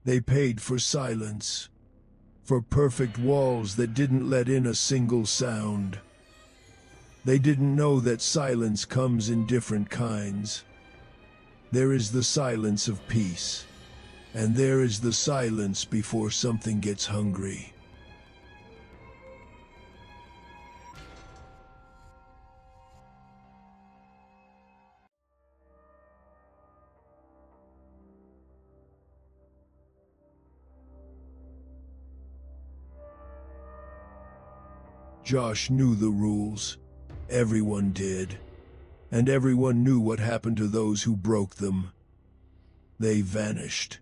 They paid for silence, for perfect walls that didn't let in a single sound. They didn't know that silence comes in different kinds. There is the silence of peace, and there is the silence before something gets hungry. Josh knew the rules. Everyone did. And everyone knew what happened to those who broke them. They vanished,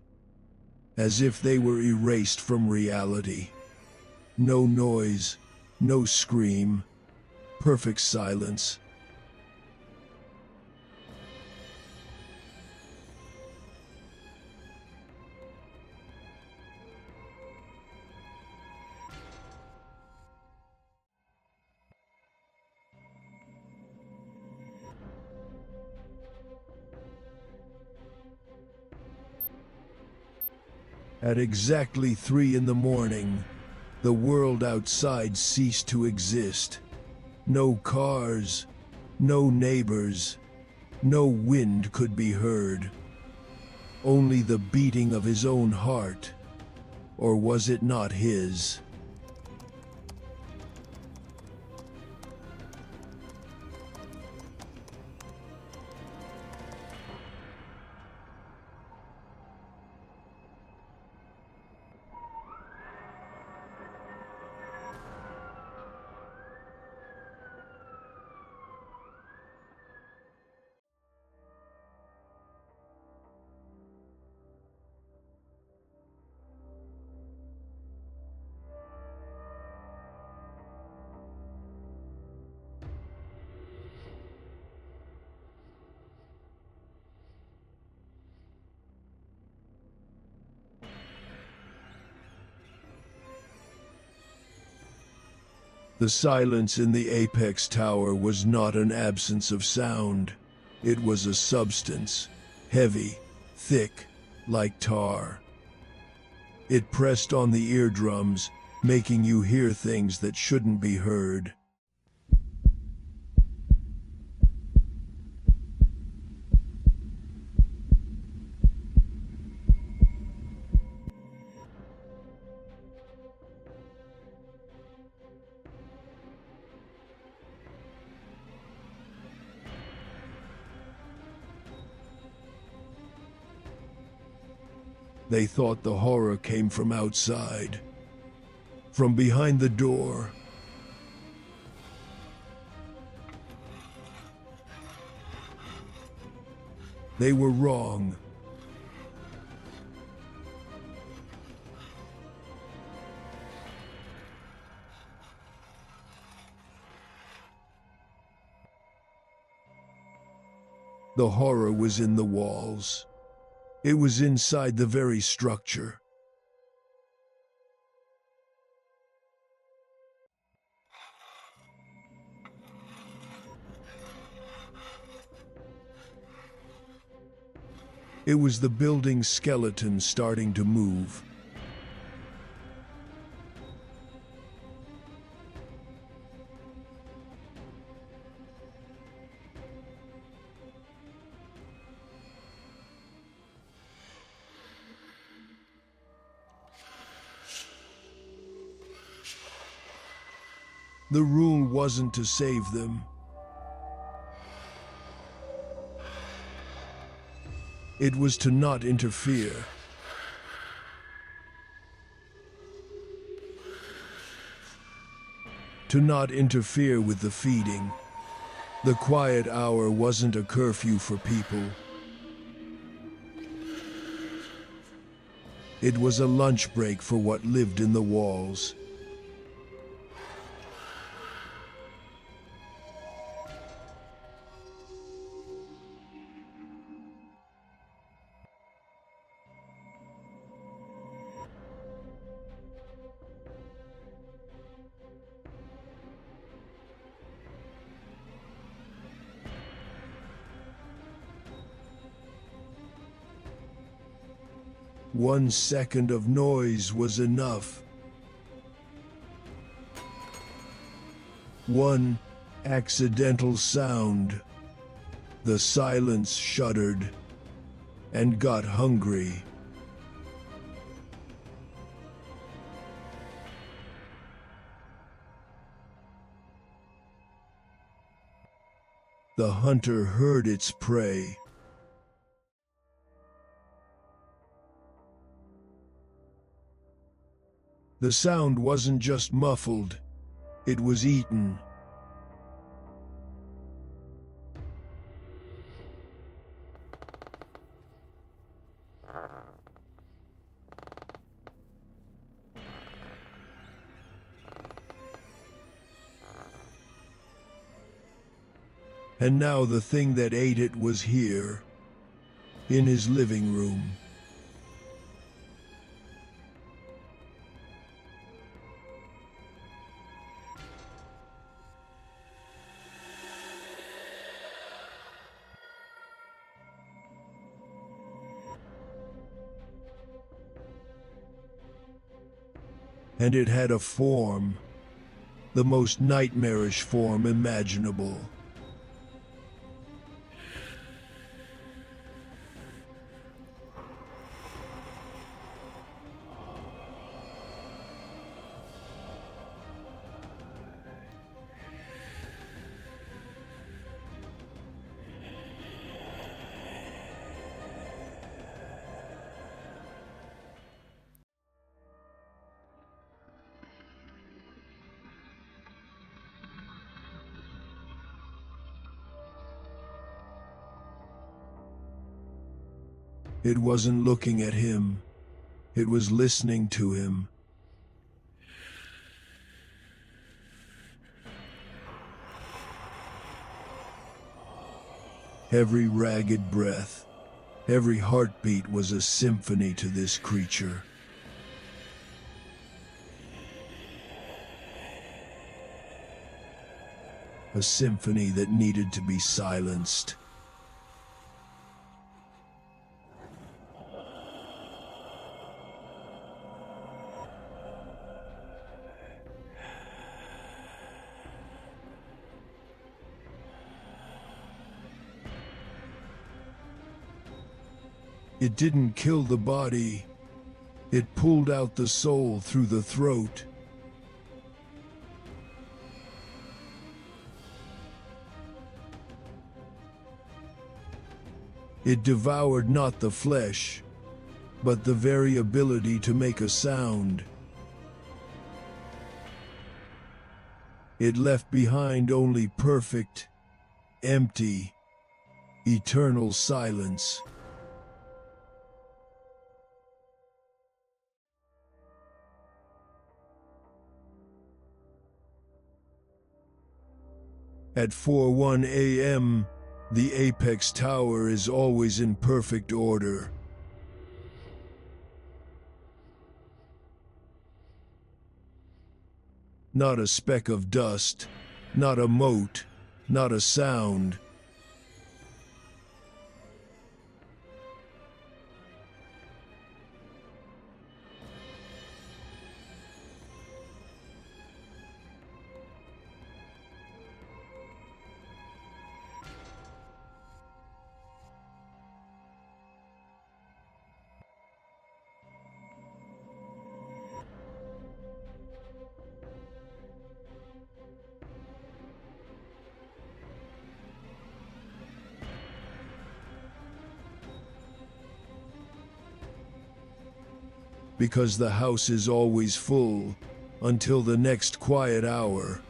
as if they were erased from reality. No noise, no scream, perfect silence. At exactly 3 in the morning, the world outside ceased to exist. No cars, no neighbors, no wind could be heard. Only the beating of his own heart. Or was it not his? The silence in the apex tower was not an absence of sound. It was a substance, heavy, thick, like tar. It pressed on the eardrums, making you hear things that shouldn't be heard. They thought the horror came from outside, from behind the door. They were wrong. The horror was in the walls. It was inside the very structure. It was the building's skeleton starting to move. The rule wasn't to save them. It was to not interfere. To not interfere with the feeding. The quiet hour wasn't a curfew for people. It was a lunch break for what lived in the walls. 1 second of noise was enough. One accidental sound. The silence shuddered and got hungry. The hunter heard its prey. The sound wasn't just muffled, it was eaten. And now the thing that ate it was here, in his living room. And it had a form, the most nightmarish form imaginable. It wasn't looking at him, it was listening to him. Every ragged breath, every heartbeat was a symphony to this creature. A symphony that needed to be silenced. It didn't kill the body, it pulled out the soul through the throat. It devoured not the flesh, but the very ability to make a sound. It left behind only perfect, empty, eternal silence. At 4:01 a.m., the apex tower is always in perfect order. Not a speck of dust, not a mote, not a sound. Because the house is always full until the next quiet hour.